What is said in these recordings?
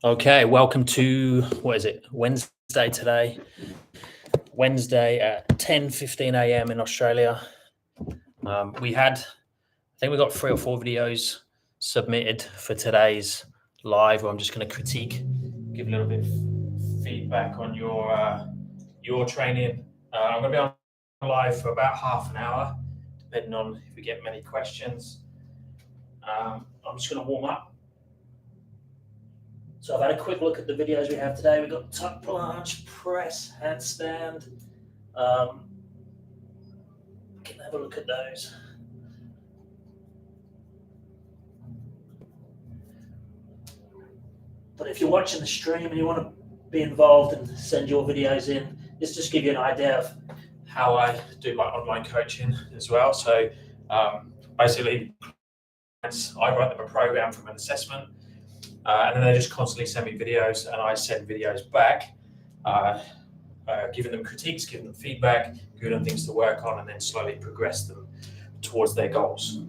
Okay, welcome to, what is it, Wednesday today. Wednesday at 10:15 a.m. in Australia. I think we got 3 or 4 videos submitted for today's live, where I'm just going to critique, give a little bit of feedback on your training. I'm going to be on live for about half an hour, depending on if we get many questions. I'm just going to warm up. So I've had a quick look at the videos we have today. We've got tuck, planche, press, handstand. Can have a look at those. But if you're watching the stream and you want to be involved and send your videos in, this just give you an idea of how I do my online coaching as well. So basically, I write them a program from an assessment, and then they just constantly send me videos, and I send videos back, giving them critiques, giving them feedback, giving them things to work on, and then slowly progress them towards their goals.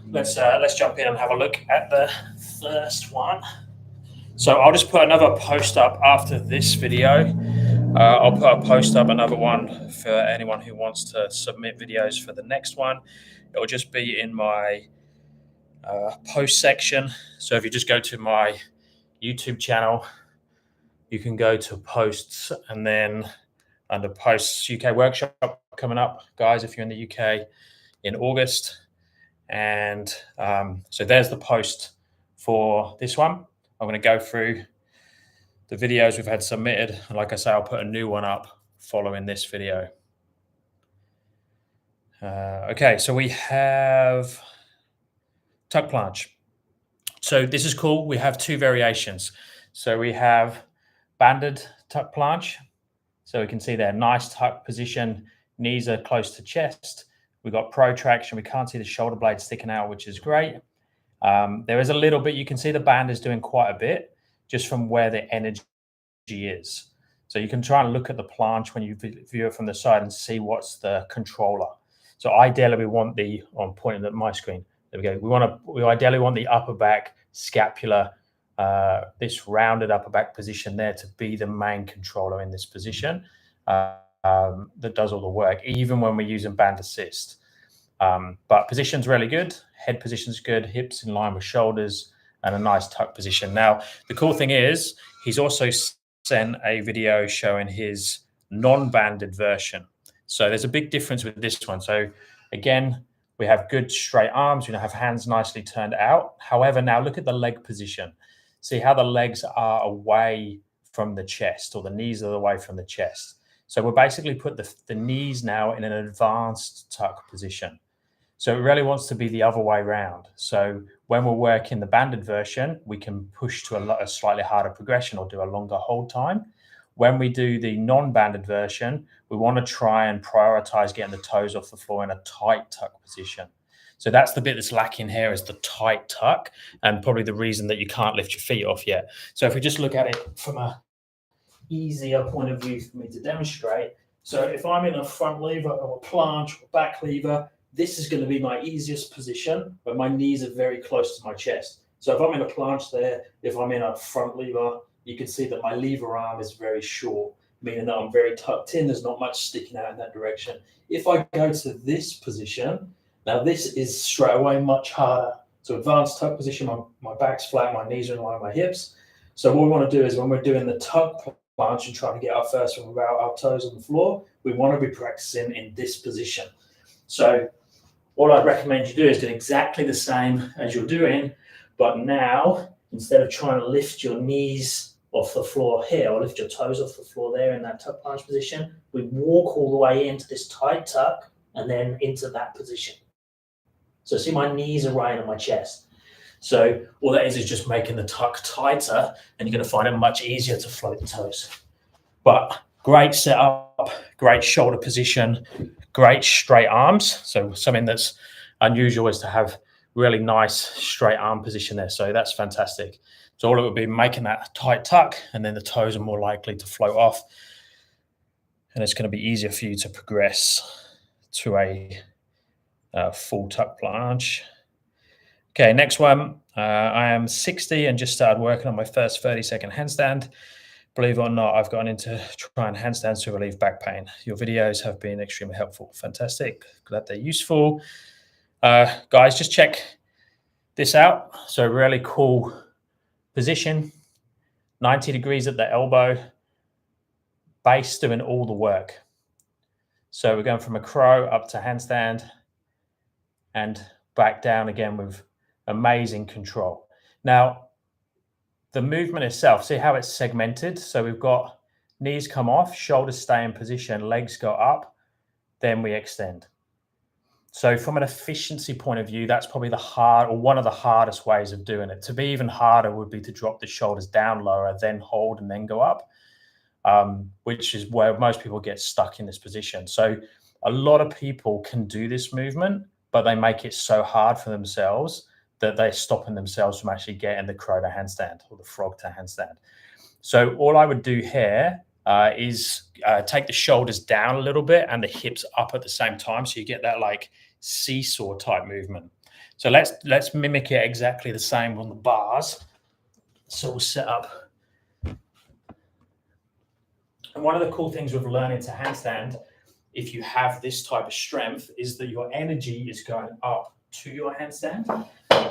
Let's jump in and have a look at the first one. So I'll just put another post up after this video. I'll put a post up, another one, for anyone who wants to submit videos for the next one. It'll just be in my post section. So if you just go to my YouTube channel, you can go to posts, and then under posts, UK workshop coming up, guys, if you're in the UK, in August. And so there's the post for this one. I'm going to go through the videos we've had submitted. And like I say, I'll put a new one up following this video. Okay, so we have tuck planche. So this is cool. We have 2 variations. So we have banded tuck planche. So we can see there, nice tuck position, knees are close to chest. We've got protraction. We can't see the shoulder blade sticking out, which is great. There is a little bit, you can see the band is doing quite a bit just from where the energy is. So you can try and look at the planche when you view it from the side and see what's the controller. So ideally we want I'm pointing at my screen. There we go. We ideally want the upper back scapula, this rounded upper back position there, to be the main controller in this position. That does all the work, even when we're using band assist. But position's really good. Head position's good. Hips in line with shoulders, and a nice tuck position. Now, the cool thing is he's also sent a video showing his non-banded version. So there's a big difference with this one. So again, we have good straight arms. We have hands nicely turned out. However, now look at the leg position. See how the legs are away from the chest, or the knees are away from the chest. So we'll basically put the knees now in an advanced tuck position. So it really wants to be the other way around. So when we're working the banded version, we can push to a slightly harder progression or do a longer hold time. When we do the non-banded version, we want to try and prioritize getting the toes off the floor in a tight tuck position. So that's the bit that's lacking here, is the tight tuck, and probably the reason that you can't lift your feet off yet. So if we just look at it from a easier point of view for me to demonstrate. So if I'm in a front lever or a planche or back lever, this is going to be my easiest position, but my knees are very close to my chest. So if I'm in a planche there, if I'm in a front lever, you can see that my lever arm is very short, meaning that I'm very tucked in. There's not much sticking out in that direction. If I go to this position, now this is straight away much harder. So advanced tuck position, my back's flat, my knees are in line with my hips. So what we want to do is, when we're doing the tuck planche and trying to get our first one without our toes on the floor, we want to be practicing in this position. So what I'd recommend you do is do exactly the same as you're doing, but now, instead of trying to lift your knees off the floor here, or lift your toes off the floor there in that tuck planche position, we walk all the way into this tight tuck and then into that position. So see, my knees are right on my chest. So all that is just making the tuck tighter, and you're going to find it much easier to float the toes. But great setup, great shoulder position, great straight arms. So something that's unusual is to have really nice straight arm position there. So that's fantastic. So all it would be making that tight tuck, and then the toes are more likely to float off. And it's going to be easier for you to progress to a full tuck planche. Okay, next one. I am 60 and just started working on my first 30-second handstand. Believe it or not, I've gone into trying handstands to relieve back pain. Your videos have been extremely helpful. Fantastic. Glad they're useful. Guys, just check this out. So really cool position. 90 degrees at the elbow. Base doing all the work. So we're going from a crow up to handstand and back down again with amazing control. Now, the movement itself, see how it's segmented? So we've got knees come off, shoulders stay in position, legs go up, then we extend. So from an efficiency point of view, that's probably one of the hardest ways of doing it. To be even harder would be to drop the shoulders down lower, then hold and then go up, which is where most people get stuck in this position. So a lot of people can do this movement, but they make it so hard for themselves that they're stopping themselves from actually getting the crow to handstand or the frog to handstand. So all I would do here is take the shoulders down a little bit and the hips up at the same time, so you get that like seesaw type movement. So let's mimic it exactly the same on the bars. So we'll set up. And one of the cool things with learning to handstand, if you have this type of strength, is that your energy is going up to your handstand,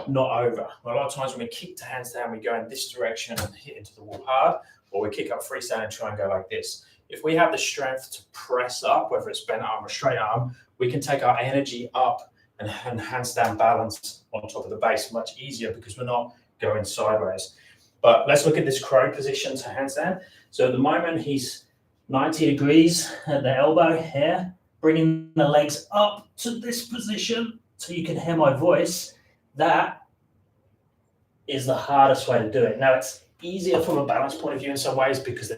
not over. A lot of times when we kick to handstand, we go in this direction and hit into the wall hard, or we kick up freestyle and try and go like this. If we have the strength to press up, whether it's bent arm or straight arm, we can take our energy up and handstand balance on top of the base much easier because we're not going sideways. But let's look at this crow position to handstand. So at the moment, he's 90 degrees at the elbow here, bringing the legs up to this position so you can hear my voice. That is the hardest way to do it. Now, it's easier from a balance point of view in some ways because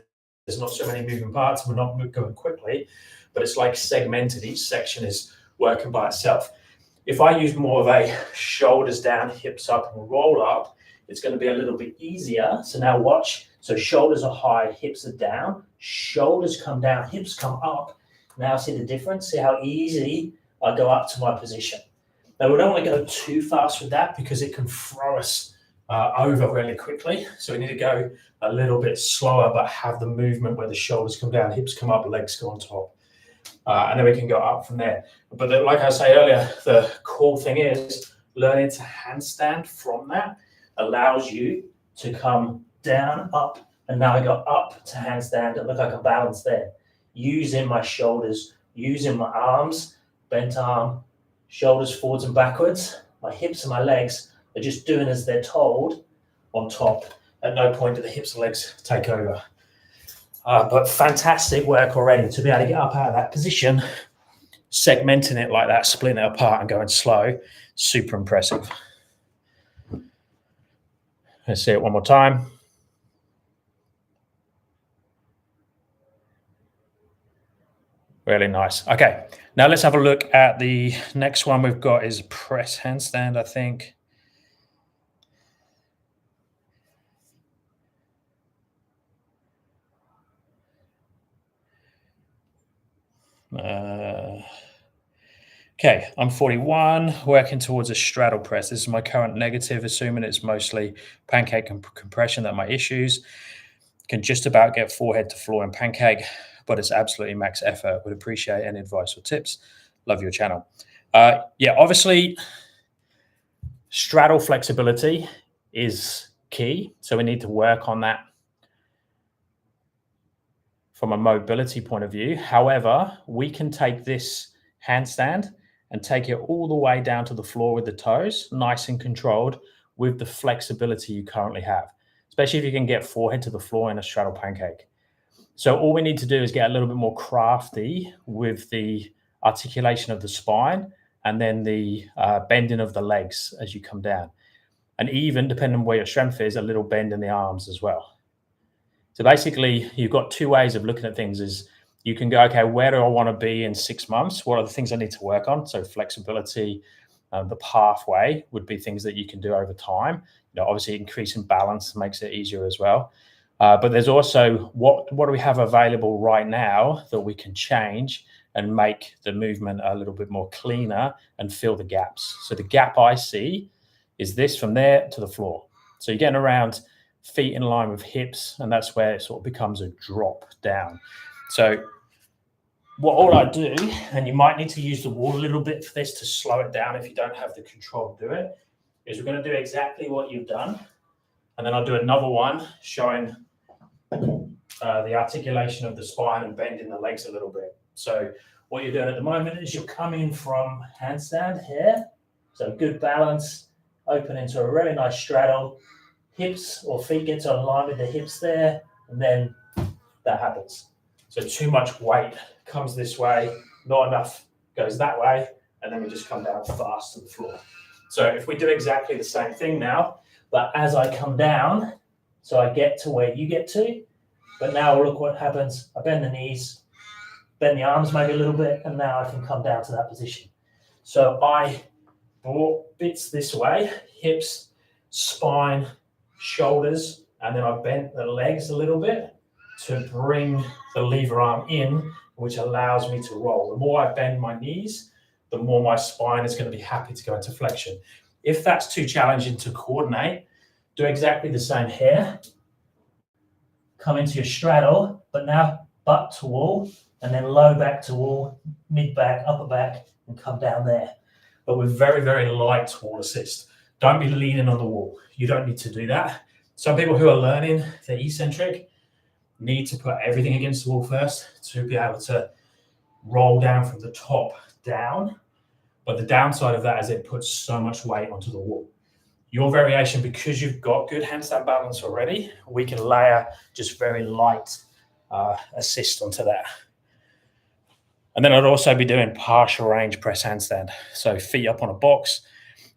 there's not so many moving parts. We're not going quickly, but it's like segmented. Each section is working by itself. If I use more of a shoulders down, hips up, and roll up, it's going to be a little bit easier. So now watch. So shoulders are high, hips are down. Shoulders come down, hips come up. Now see the difference? See how easy I go up to my position. Now, we don't want to go too fast with that because it can throw us over really quickly. So we need to go a little bit slower, but have the movement where the shoulders come down, hips come up, legs go on top. And then we can go up from there. But like I say earlier, the cool thing is learning to handstand from that allows you to come down, up, and now I go up to handstand and look like a balance there. Using my shoulders, using my arms, bent arm, shoulders forwards and backwards. My hips and my legs are just doing as they're told on top. At no point do the hips and legs take over. But fantastic work already to be able to get up out of that position, segmenting it like that, splitting it apart and going slow. Super impressive. Let's see it one more time. Really nice. Okay, now let's have a look at the next one we've got is press handstand, I think. Okay, I'm 41, working towards a straddle press. This is my current negative, assuming it's mostly pancake and compression that are my issues. Can just about get forehead to floor in pancake, but it's absolutely max effort. Would appreciate any advice or tips. Love your channel. Yeah, obviously, straddle flexibility is key. So we need to work on that from a mobility point of view. However, we can take this handstand and take it all the way down to the floor with the toes, nice and controlled, with the flexibility you currently have, especially if you can get forehead to the floor in a straddle pancake. So all we need to do is get a little bit more crafty with the articulation of the spine and then the bending of the legs as you come down. And even, depending on where your strength is, a little bend in the arms as well. So basically, you've got two ways of looking at things. Is you can go, okay, where do I want to be in 6 months? What are the things I need to work on? So flexibility, the pathway would be things that you can do over time. Obviously increasing balance makes it easier as well. But there's also what do we have available right now that we can change and make the movement a little bit more cleaner and fill the gaps. So the gap I see is this from there to the floor. So you're getting around feet in line with hips, and that's where it sort of becomes a drop down. So all I do, and you might need to use the wall a little bit for this to slow it down if you don't have the control to do it, is we're going to do exactly what you've done. And then I'll do another one showing the articulation of the spine and bending the legs a little bit. So what you're doing at the moment is you're coming from handstand here. So good balance, open into a really nice straddle. Hips or feet get to align with the hips there, and then that happens. So too much weight comes this way, not enough goes that way, and then we just come down fast to the floor. So if we do exactly the same thing now, but as I come down, so I get to where you get to, but now look what happens. I bend the knees, bend the arms maybe a little bit, and now I can come down to that position. So I brought bits this way, hips, spine, shoulders, and then I bent the legs a little bit to bring the lever arm in, which allows me to roll. The more I bend my knees, the more my spine is going to be happy to go into flexion. If that's too challenging to coordinate, do exactly the same here. Come into your straddle, but now butt to wall, and then low back to wall, mid back, upper back, and come down there. But with very, very light wall assist. Don't be leaning on the wall. You don't need to do that. Some people who are learning the eccentric need to put everything against the wall first to be able to roll down from the top down. But the downside of that is it puts so much weight onto the wall. Your variation, because you've got good handstand balance already, we can layer just very light assist onto that. And then I'd also be doing partial range press handstand. So feet up on a box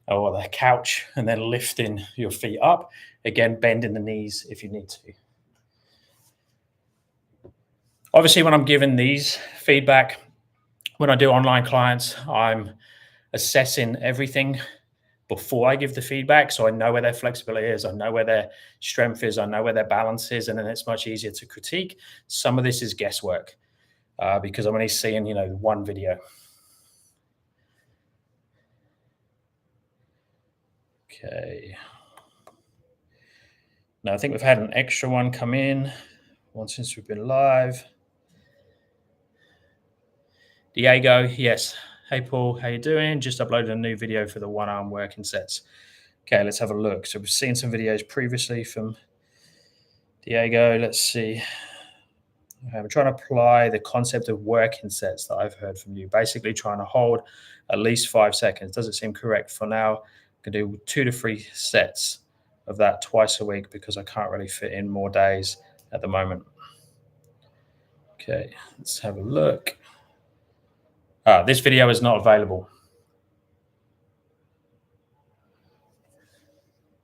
or the couch, and then lifting your feet up. Again, bending the knees if you need to. Obviously, when I'm giving these feedback, when I do online clients, I'm assessing everything before I give the feedback. So I know where their flexibility is, I know where their strength is, I know where their balance is, and then it's much easier to critique. Some of this is guesswork because I'm only seeing, one video. Okay. Now I think we've had an extra one come in once since we've been live. Diego, yes. Hey, Paul, how you doing? Just uploaded a new video for the one-arm working sets. Okay, let's have a look. So we've seen some videos previously from Diego. Let's see. I'm trying to apply the concept of working sets that I've heard from you. Basically trying to hold at least 5 seconds. Does it seem correct? For now, I can do 2 to 3 sets of that twice a week because I can't really fit in more days at the moment. Okay, let's have a look. This video is not available.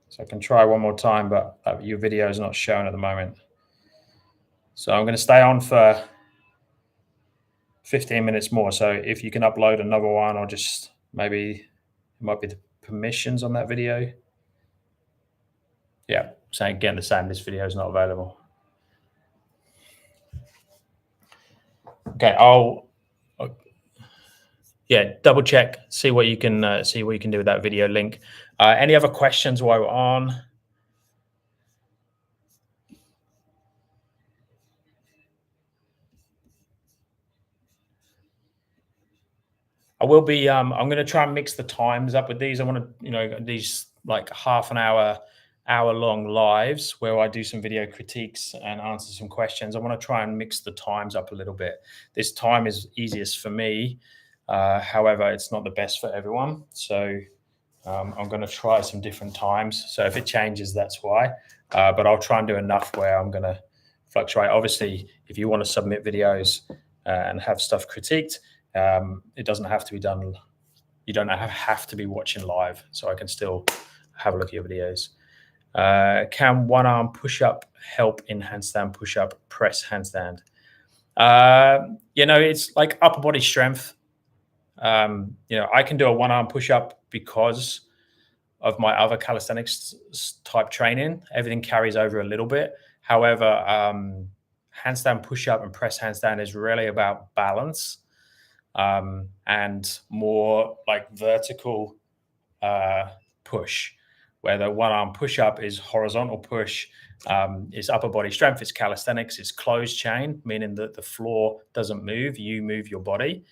So I can try one more time, but your video is not shown at the moment. So I'm going to stay on for 15 minutes more. So if you can upload another one, or just maybe it might be the permissions on that video. Yeah, so again, the same, this video is not available. Okay, double check, see what you can do with that video link. Any other questions while we're on? I will be. I'm going to try and mix the times up with these. I want to, these like half an hour long lives where I do some video critiques and answer some questions. I want to try and mix the times up a little bit. This time is easiest for me. However, it's not the best for everyone. So I'm going to try some different times. So if it changes, that's why. But I'll try and do enough where I'm going to fluctuate. Obviously, if you want to submit videos and have stuff critiqued, it doesn't have to be done. You don't have to be watching live. So I can still have a look at your videos. Can one arm push up help in handstand push up press handstand? It's like upper body strength. I can do a one arm push up because of my other calisthenics type training. Everything carries over a little bit. However, handstand push up and press handstand is really about balance and more like vertical push. where the one arm push up is horizontal push, is upper body strength, it's calisthenics, it's closed chain, meaning that the floor doesn't move, you move your body.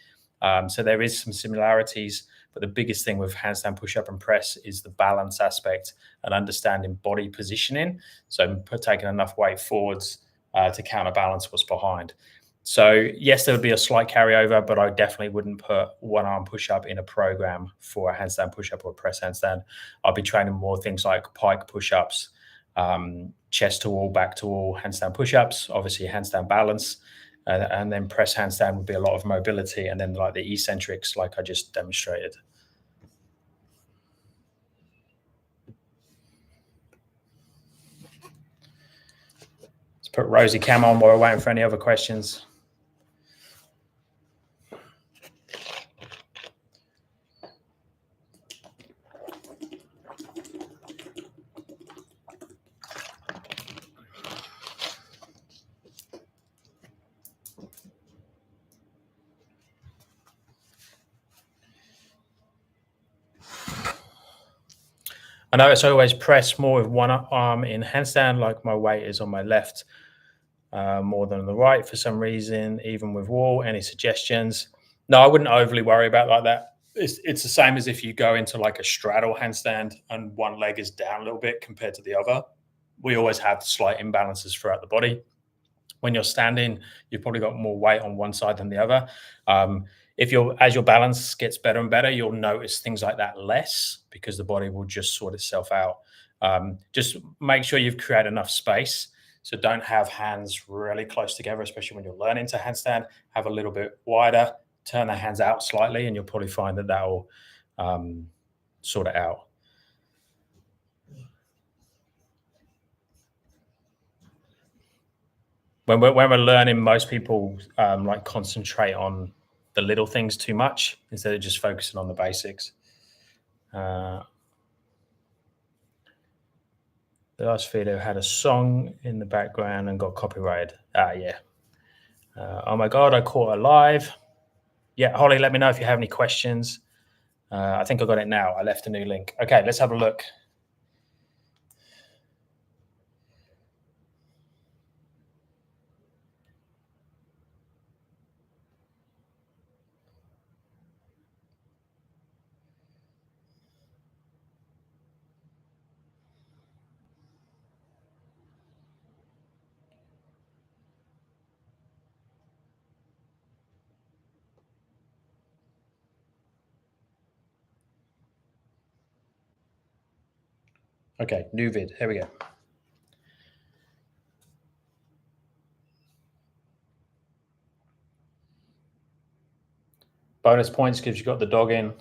So there is some similarities, but the biggest thing with handstand push up and press is the balance aspect and understanding body positioning. So taking enough weight forwards to counterbalance what's behind. So yes, there would be a slight carryover, but I definitely wouldn't put one arm push up in a program for a handstand push up or press handstand. I'll be training more things like pike push ups, chest to wall, back to wall, handstand push ups, obviously handstand balance, and then press handstand would be a lot of mobility, and then like the eccentrics, like I just demonstrated. Let's put Rosie Cam on while we're waiting for any other questions. I know it's always press more with one arm in handstand, like my weight is on my left more than the right for some reason, even with wall. Any suggestions? No, I wouldn't overly worry about like that. It's the same as if you go into like a straddle handstand and one leg is down a little bit compared to the other. We always have slight imbalances throughout the body. When you're standing, you've probably got more weight on one side than the other. As your balance gets better and better, you'll notice things like that less because the body will just sort itself out. Just make sure you've created enough space. So don't have hands really close together, especially when you're learning to handstand. Have a little bit wider, turn the hands out slightly, and you'll probably find that will sort it out. When we're learning, most people like concentrate on the little things too much instead of just focusing on the basics. The last video had a song in the background and got copyrighted. Yeah. Oh my God, I caught it live. Yeah, Holly, let me know if you have any questions. I think I got it now. I left a new link. Okay, let's have a look. Okay, new vid. Here we go. Bonus points because you got the dog in.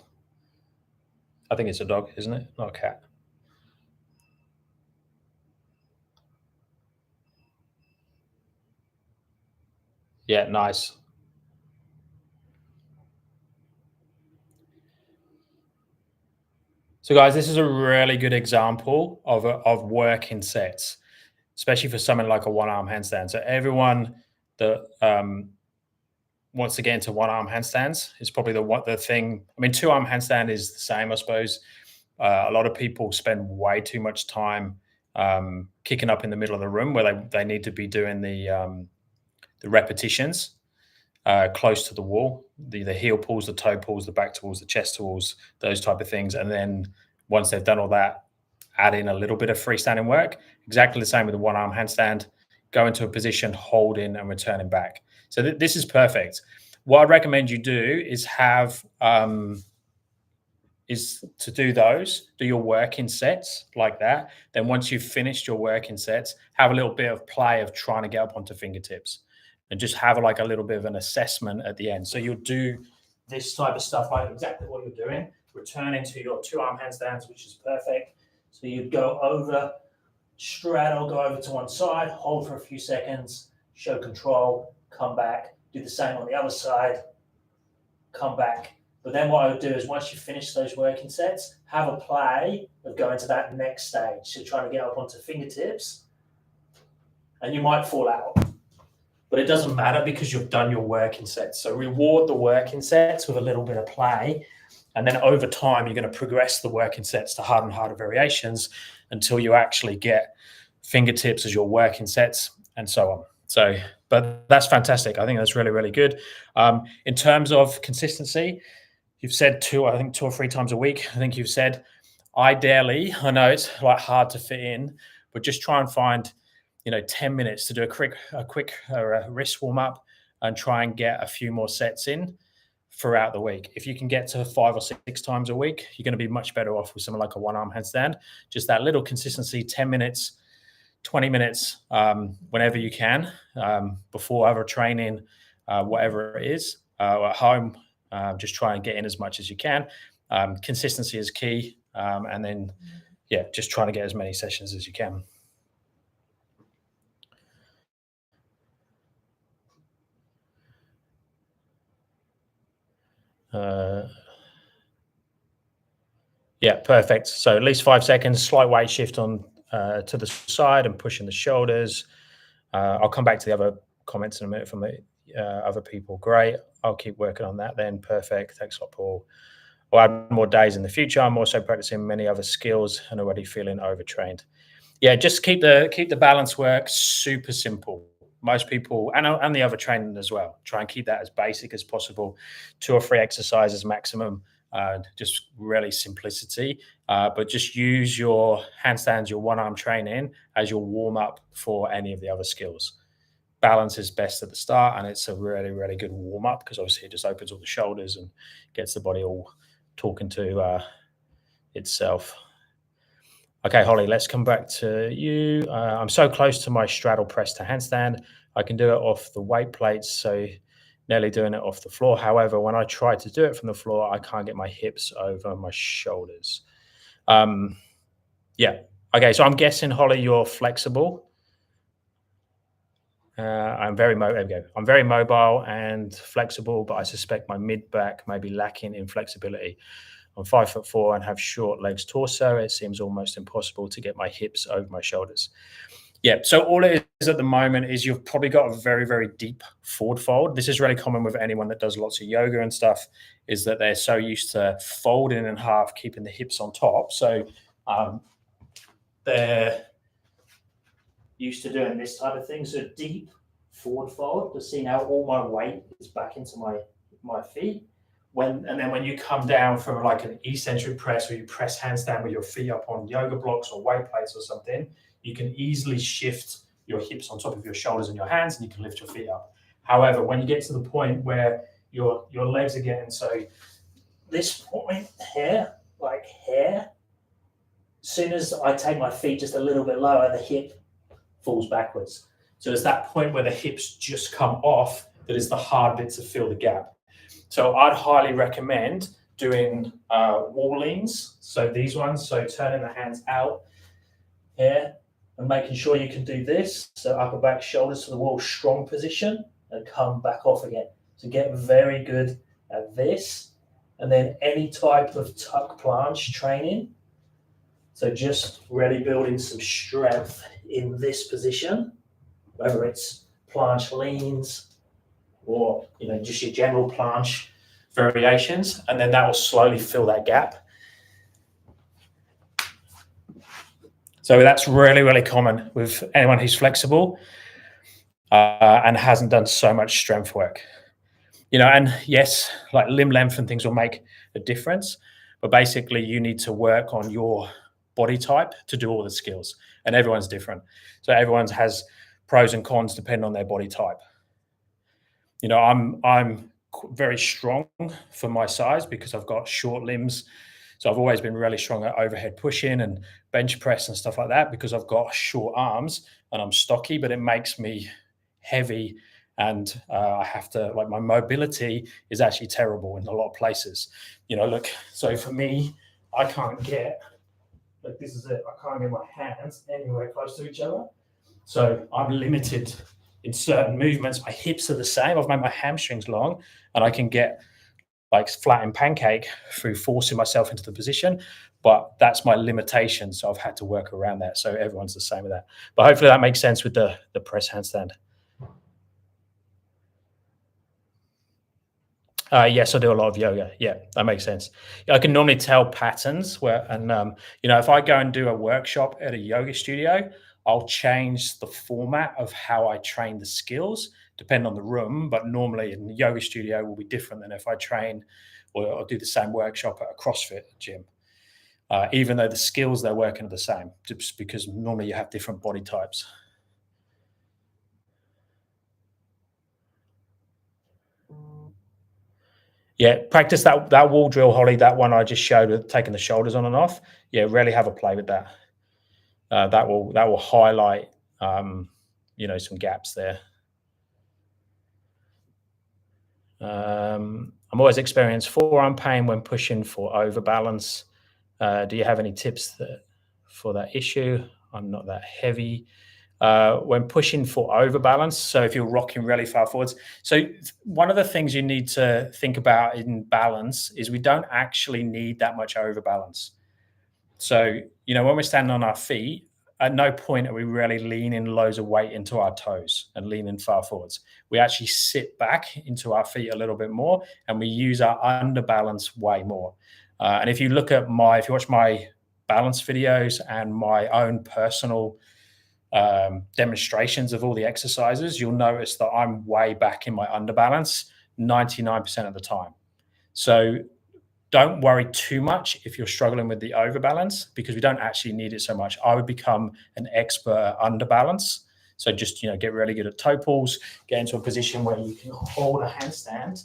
I think it's a dog, isn't it? Not a cat. Yeah, nice. So guys, this is a really good example of working sets, especially for something like a one-arm handstand. So everyone that wants to get into one-arm handstands is probably the thing. I mean, two-arm handstand is the same, I suppose. A lot of people spend way too much time kicking up in the middle of the room where they need to be doing the repetitions close to the wall, the heel pulls, the toe pulls, the back tools, the chest tools, those type of things. And then once they've done all that, add in a little bit of freestanding work. Exactly the same with the one-arm handstand. Go into a position, hold in, and returning back. So this is perfect. What I recommend you do is have do your working sets like that. Then once you've finished your working sets, have a little bit of play of trying to get up onto fingertips and just have like a little bit of an assessment at the end. So you'll do this type of stuff, like exactly what you're doing, returning to your two-arm handstands, which is perfect. So you'd go over, straddle, go over to one side, hold for a few seconds, show control, come back, do the same on the other side, come back. But then what I would do is once you finish those working sets, have a play of going to that next stage. So trying to get up onto fingertips, and you might fall out. But it doesn't matter because you've done your working sets. So reward the working sets with a little bit of play And then over time, you're going to progress the working sets to harder and harder variations until you actually get fingertips as your working sets and so on. So, but that's fantastic. I think that's really, really good. In terms of consistency, you've said I think 2 or 3 times a week. I think you've said ideally, I know it's like hard to fit in, but just try and find, 10 minutes to do a quick wrist warm up and try and get a few more sets in throughout the week. If you can get to 5 or 6 times a week, you're going to be much better off with something like a one-arm handstand. Just that little consistency, 10 minutes, 20 minutes, whenever you can, before other training, whatever it is, at home. Just try and get in as much as you can. Consistency is key. And then, just trying to get as many sessions as you can. Perfect. So at least 5 seconds, slight weight shift on to the side and pushing the shoulders. I'll come back to the other comments in a minute from the other people. Great. I'll keep working on that then. Perfect. Thanks a lot, Paul. I'll add more days in the future. I'm also practicing many other skills and already feeling overtrained. Yeah, just keep the balance work super simple. Most people, and the other training as well, try and keep that as basic as possible. 2 or 3 exercises maximum. Just really simplicity. But just use your handstands, your one-arm training as your warm-up for any of the other skills. Balance is best at the start, and it's a really, really good warm-up because obviously it just opens all the shoulders and gets the body all talking to itself. Okay, Holly, let's come back to you. I'm so close to my straddle press to handstand. I can do it off the weight plates, so nearly doing it off the floor. However, when I try to do it from the floor, I can't get my hips over my shoulders. Okay, so I'm guessing, Holly, you're flexible. I'm very mobile and flexible, but I suspect my mid-back may be lacking in flexibility. I'm 5'4" and have short legs torso. It seems almost impossible to get my hips over my shoulders. Yeah, so all it is at the moment is you've probably got a very, very deep forward fold. This is really common with anyone that does lots of yoga and stuff, is that they're so used to folding in half, keeping the hips on top. So they're used to doing this type of thing. So deep forward fold, to see now all my weight is back into my feet. And then when you come down from like an eccentric press, or you press handstand with your feet up on yoga blocks or weight plates or something, you can easily shift your hips on top of your shoulders and your hands, and you can lift your feet up. However, when you get to the point where your legs are getting, so this point here, like here, as soon as I take my feet just a little bit lower, the hip falls backwards. So it's that point where the hips just come off that is the hard bit to fill the gap. So I'd highly recommend doing wall leans. So these ones, so turning the hands out here and making sure you can do this. So upper back, shoulders to the wall, strong position, and come back off again. So get very good at this. And then any type of tuck planche training. So just really building some strength in this position, whether it's planche leans or just your general planche variations, and then that will slowly fill that gap. So that's really, really common with anyone who's flexible and hasn't done so much strength work. And yes, like limb length and things will make a difference, but basically you need to work on your body type to do all the skills, and everyone's different. So everyone has pros and cons depending on their body type. I'm very strong for my size because I've got short limbs. So I've always been really strong at overhead pushing and bench press and stuff like that because I've got short arms and I'm stocky, but it makes me heavy. And I have to, like, my mobility is actually terrible in a lot of places. So for me, I can't get, like, this is it. I can't get my hands anywhere close to each other. So I'm limited in certain movements. My hips are the same. I've made my hamstrings long, and I can get like flat and pancake through forcing myself into the position, but that's my limitation. So I've had to work around that. So everyone's the same with that. But hopefully that makes sense with the press handstand. Yes, I do a lot of yoga. Yeah, that makes sense. I can normally tell patterns if I go and do a workshop at a yoga studio, I'll change the format of how I train the skills, depending on the room. But normally in the yoga studio will be different than if I train or do the same workshop at a CrossFit gym. Even though the skills they're working are the same, just because normally you have different body types. Yeah, practice that wall drill, Holly. That one I just showed with taking the shoulders on and off. Yeah, really have a play with that. That will highlight some gaps there. I'm always experiencing forearm pain when pushing for overbalance. Do you have any tips for that issue? I'm not that heavy. When pushing for overbalance, so if you're rocking really far forwards. So one of the things you need to think about in balance is we don't actually need that much overbalance. So, when we're standing on our feet, at no point are we really leaning loads of weight into our toes and leaning far forwards. We actually sit back into our feet a little bit more and we use our underbalance way more. And if you watch my balance videos and my own personal demonstrations of all the exercises, you'll notice that I'm way back in my underbalance 99% of the time. So don't worry too much if you're struggling with the overbalance because we don't actually need it so much. I would become an expert at underbalance. So just get really good at toe pulls, get into a position where you can hold a handstand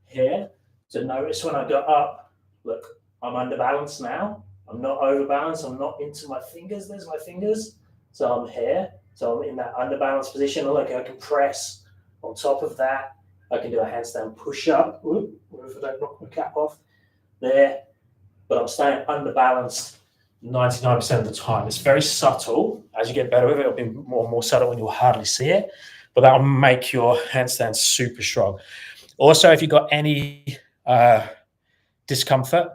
here. So notice when I go up, look, I'm underbalanced now. I'm not overbalanced. I'm not into my fingers. There's my fingers. So I'm here. So I'm in that underbalanced position. Look, I can press on top of that. I can do a handstand push up. If I don't knock my cap off there. But I'm staying underbalanced 99% of the time. It's very subtle. As you get better with it, it'll be more and more subtle and you'll hardly see it. But that'll make your handstand super strong. Also, if you've got any discomfort,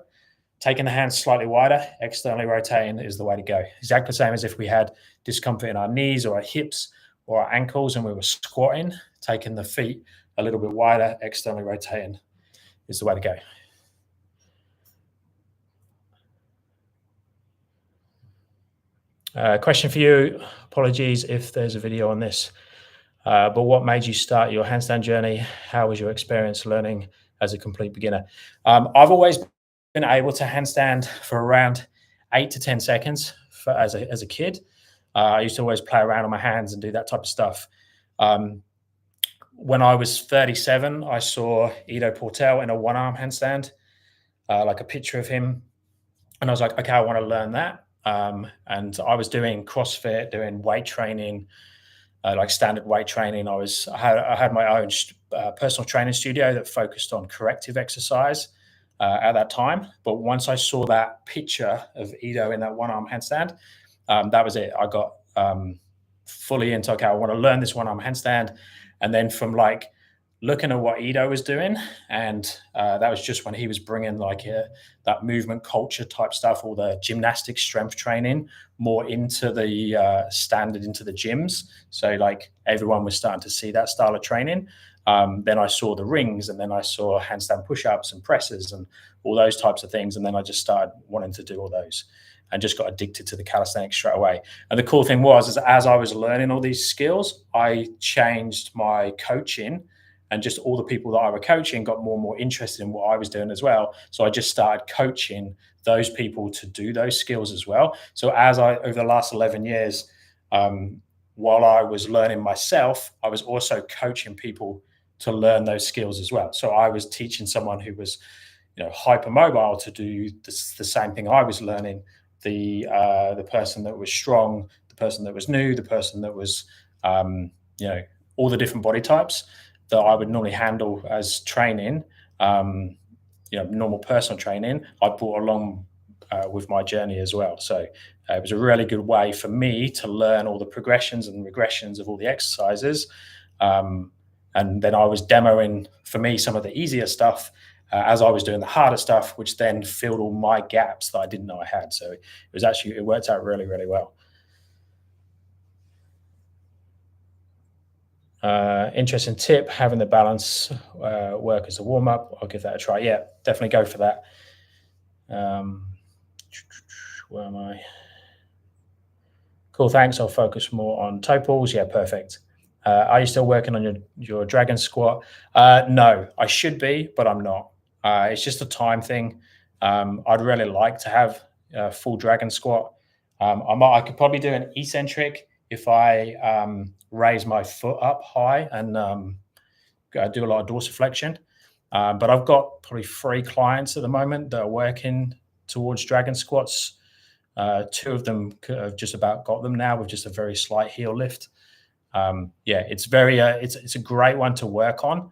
taking the hands slightly wider, externally rotating is the way to go. Exactly the same as if we had discomfort in our knees or our hips or our ankles and we were squatting, taking the feet a little bit wider, externally rotating is the way to go. Question for you. Apologies if there's a video on this, but what made you start your handstand journey? How was your experience learning as a complete beginner? I've always been able to handstand for around 8 to 10 seconds as a kid. I used to always play around on my hands and do that type of stuff. When I was 37, I saw Ido Portal in a one-arm handstand, like a picture of him. And I was like, okay, I want to learn that. And I was doing CrossFit, doing weight training, like standard weight training. I had my own personal training studio that focused on corrective exercise at that time. But once I saw that picture of Ido in that one-arm handstand, that was it. I got fully into, okay, I want to learn this one-arm handstand. And then from looking at what Ido was doing, and that was just when he was bringing that movement culture type stuff, all the gymnastic strength training more into the standard, into the gyms. So everyone was starting to see that style of training. Then I saw the rings, and then I saw handstand push-ups and presses and all those types of things. And then I just started wanting to do all those and just got addicted to the calisthenics straight away. And the cool thing was, as I was learning all these skills, I changed my coaching, and just all the people that I were coaching got more and more interested in what I was doing as well. So I just started coaching those people to do those skills as well. So over the last 11 years, while I was learning myself, I was also coaching people to learn those skills as well. So I was teaching someone who was, hypermobile to do the same thing I was learning. The person that was strong, the person that was new, the person that was, all the different body types that I would normally handle as training, normal personal training, I brought along with my journey as well. So it was a really good way for me to learn all the progressions and regressions of all the exercises. And then I was demoing, for me, some of the easier stuff as I was doing the harder stuff, which then filled all my gaps that I didn't know I had. So it worked out really, really well. Interesting tip, having the balance work as a warm-up. I'll give that a try. Yeah, definitely go for that. Where am I? Cool, thanks. I'll focus more on toe pulls. Yeah, perfect. Are you still working on your dragon squat? No, I should be, but I'm not. It's just a time thing. I'd really like to have a full dragon squat. I could probably do an eccentric if I raise my foot up high and do a lot of dorsiflexion. But I've got probably 3 clients at the moment that are working towards dragon squats. 2 of them have just about got them now with just a very slight heel lift. Yeah, it's it's a great one to work on,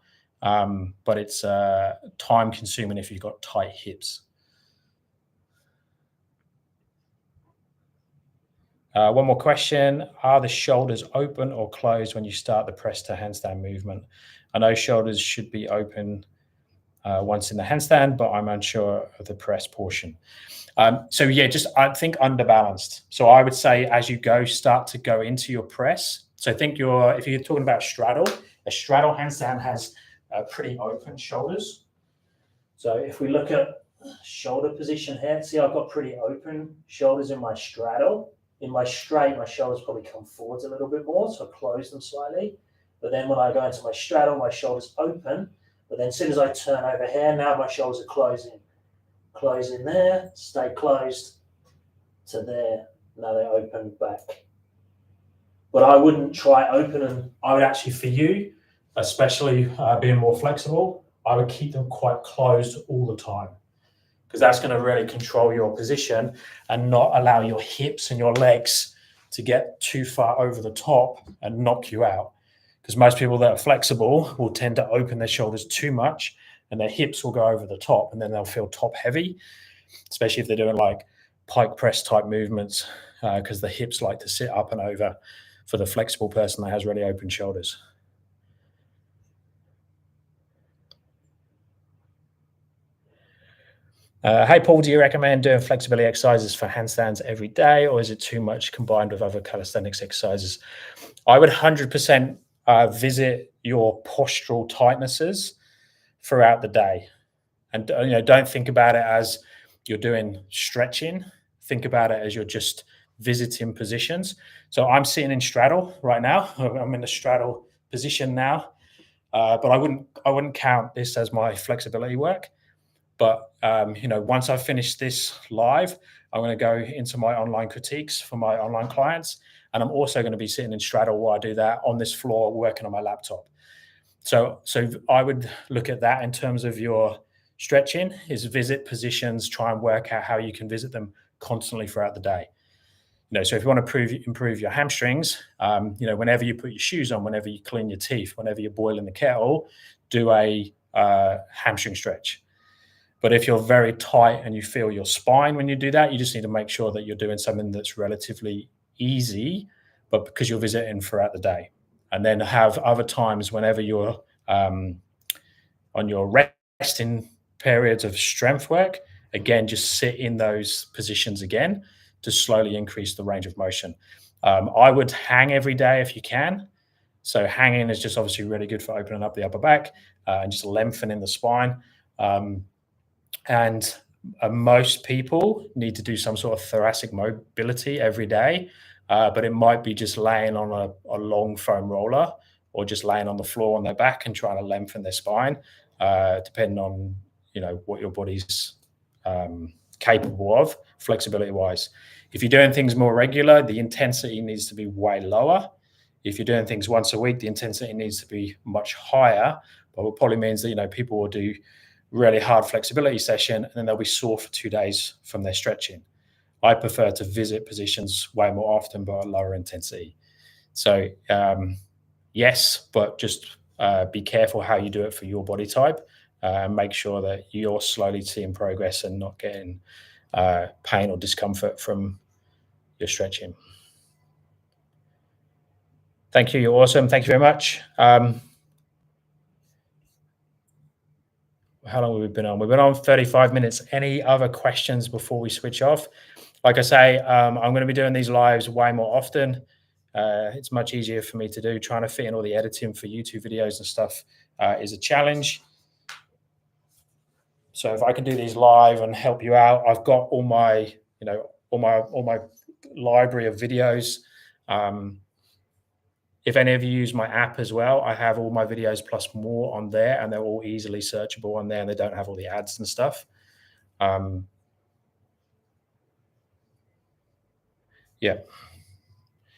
but it's time consuming if you've got tight hips. One more question. Are the shoulders open or closed when you start the press to handstand movement? I know shoulders should be open once in the handstand, but I'm unsure of the press portion. So yeah, just I think underbalanced. So I would say as you start to go into your press. So think if you're talking about straddle, a straddle handstand has pretty open shoulders. So if we look at shoulder position here, see I've got pretty open shoulders in my straddle. In my straight, my shoulders probably come forwards a little bit more, so I close them slightly. But then when I go into my straddle, my shoulders open. But then as soon as I turn over here, now my shoulders are closing. Close in there, stay closed to there. Now they open back. But I wouldn't try open, and I would actually, for you, especially being more flexible, I would keep them quite closed all the time, because that's going to really control your position and not allow your hips and your legs to get too far over the top and knock you out. Because most people that are flexible will tend to open their shoulders too much and their hips will go over the top, and then they'll feel top heavy, especially if they're doing like pike press type movements, because the hips like to sit up and over for the flexible person that has really open shoulders. Hey, Paul, do you recommend doing flexibility exercises for handstands every day, or is it too much combined with other calisthenics exercises? I would 100% visit your postural tightnesses throughout the day. And don't think about it as you're doing stretching. Think about it as you're just visiting positions. So I'm sitting in straddle right now. I'm in the straddle position now, but I wouldn't count this as my flexibility work. But once I've finished this live, I'm going to go into my online critiques for my online clients, and I'm also going to be sitting in straddle while I do that on this floor, working on my laptop. So I would look at that in terms of your stretching, is visit positions, try and work out how you can visit them constantly throughout the day. So if you want to improve your hamstrings, whenever you put your shoes on, whenever you clean your teeth, whenever you're boiling the kettle, do a hamstring stretch. But if you're very tight and you feel your spine when you do that, you just need to make sure that you're doing something that's relatively easy, but because you're visiting throughout the day. And then have other times whenever you're on your resting periods of strength work, again, just sit in those positions again to slowly increase the range of motion. I would hang every day if you can. So hanging is just obviously really good for opening up the upper back and just lengthening the spine. And most people need to do some sort of thoracic mobility every day, but it might be just laying on a long foam roller or just laying on the floor on their back and trying to lengthen their spine, depending on what your body's capable of flexibility wise. If you're doing things more regular, the intensity needs to be way lower. If you're doing things once a week, the intensity needs to be much higher, but it probably means that people will do really hard flexibility session and then they'll be sore for 2 days from their stretching. I prefer to visit positions way more often but a lower intensity. So yes, but just be careful how you do it for your body type and make sure that you're slowly seeing progress and not getting pain or discomfort from your stretching. Thank you. You're awesome. Thank you very much. How long have we been on? We've been on 35 minutes. Any other questions before we switch off? Like I say, I'm going to be doing these lives way more often. It's much easier for me to do. Trying to fit in all the editing for YouTube videos and stuff is a challenge. So if I can do these live and help you out, I've got all my, all my library of videos. If any of you use my app as well, I have all my videos plus more on there, and they're all easily searchable on there, and they don't have all the ads and stuff. Yeah.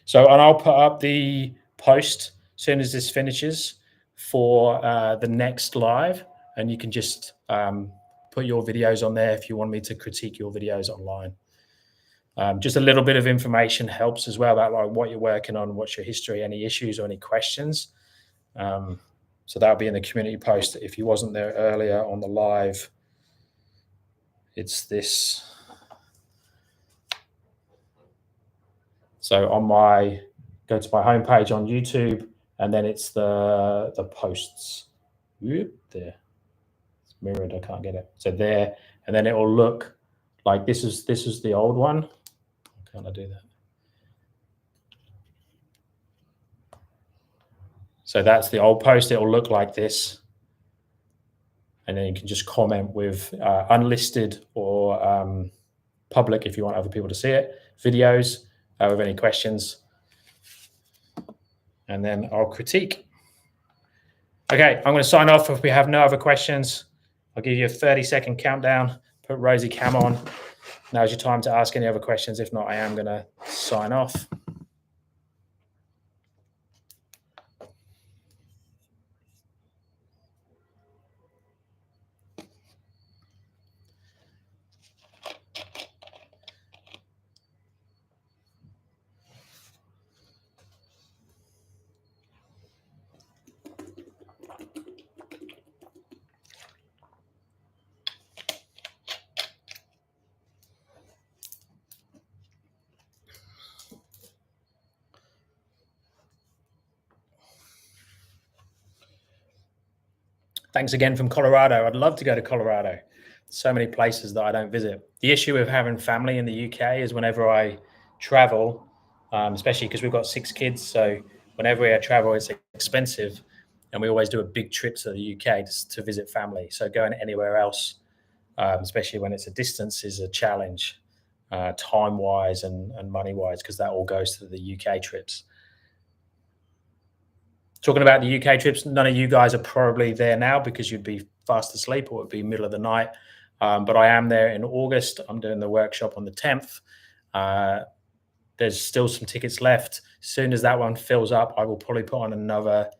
So, and I'll put up the post as soon as this finishes for the next live, and you can just put your videos on there if you want me to critique your videos online. Just a little bit of information helps as well about like what you're working on, what's your history, any issues or any questions. So that'll be in the community post. If you wasn't there earlier on the live, it's this. So on go to my homepage on YouTube, and then it's the posts. Whoop, there. It's mirrored, I can't get it. So there, and then it will look like this is the old one. Can't I do that? So that's the old post. It will look like this. And then you can just comment with unlisted or public if you want other people to see it. Videos with any questions. And then I'll critique. Okay, I'm going to sign off if we have no other questions. I'll give you a 30-second countdown. Put Rosie Cam on. Now's your time to ask any other questions. If not, I am going to sign off. Thanks again from Colorado. I'd love to go to Colorado. So many places that I don't visit. The issue with having family in the UK is whenever I travel, especially because we've got 6 kids, so whenever I travel, it's expensive, and we always do a big trip to the UK to visit family. So going anywhere else, especially when it's a distance, is a challenge, time-wise and money-wise, because that all goes to the UK trips. Talking about the UK trips, none of you guys are probably there now because you'd be fast asleep or it would be middle of the night. But I am there in August. I'm doing the workshop on the 10th. There's still some tickets left. As soon as that one fills up, I will probably put on another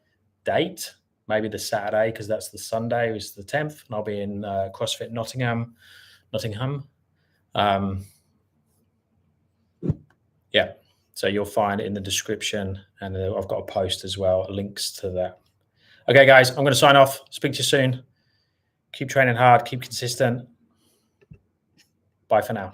date, maybe the Saturday, because that's the Sunday, which is the 10th. And I'll be in CrossFit Nottingham. Yeah. So you'll find it in the description, and I've got a post as well, links to that. Okay, guys, I'm going to sign off. Speak to you soon. Keep training hard. Keep consistent. Bye for now.